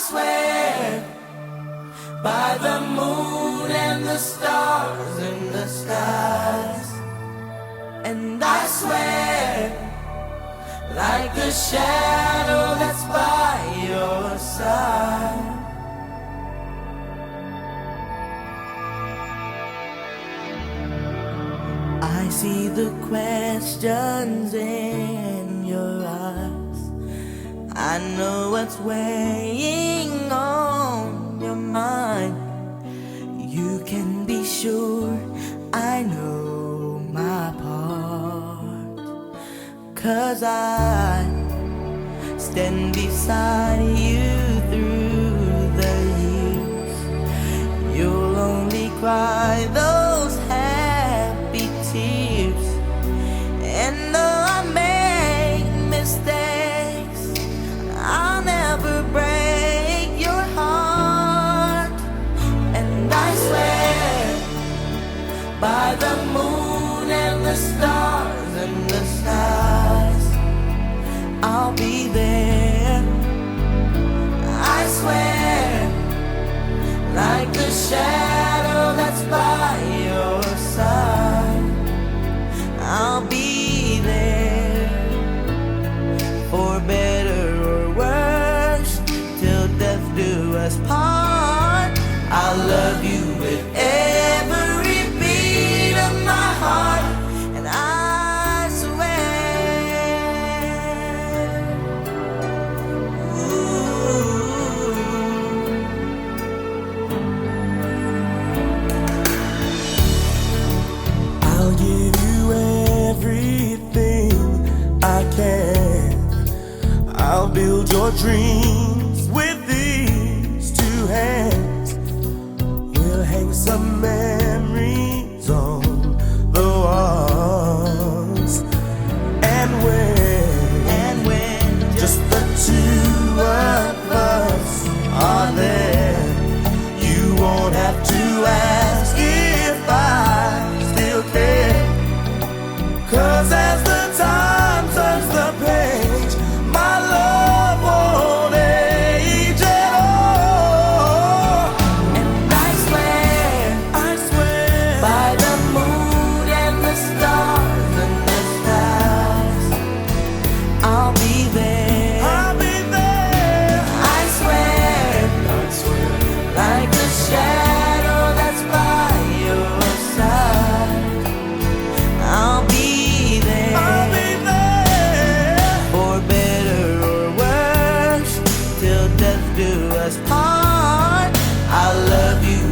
swear by the moon and the stars in the skies. And I swear like a shadow that's by your side. I see the questions in your eyes. I know what's weighing on your mind. You can be sure I know my part, 'cause I stand beside you through the years. You'll only cry those happy tears. And though I make mistakes, I'll never break your heart. And I swear by the moon and the stars and the skies, I'll be there. I swear like the shadow that's by your side, I'll be there. For better or worse, till death do us part. I'll love you with every beat of my heart. And I swear, ooh, I'll give you everything I can. I'll build your dreams with these two hands. We'll hang some memories on the walls. And when just the two of us are there, you won't have to ask if I still care. 'Cause as the time turns the page, my love won't age at all. and I swear by the moon and the stars and the skies, I'll be there. I'll be there. I swear like the shadow that's by your side, I'll be there. I'll be there. For better or worse, till death do us part. I love you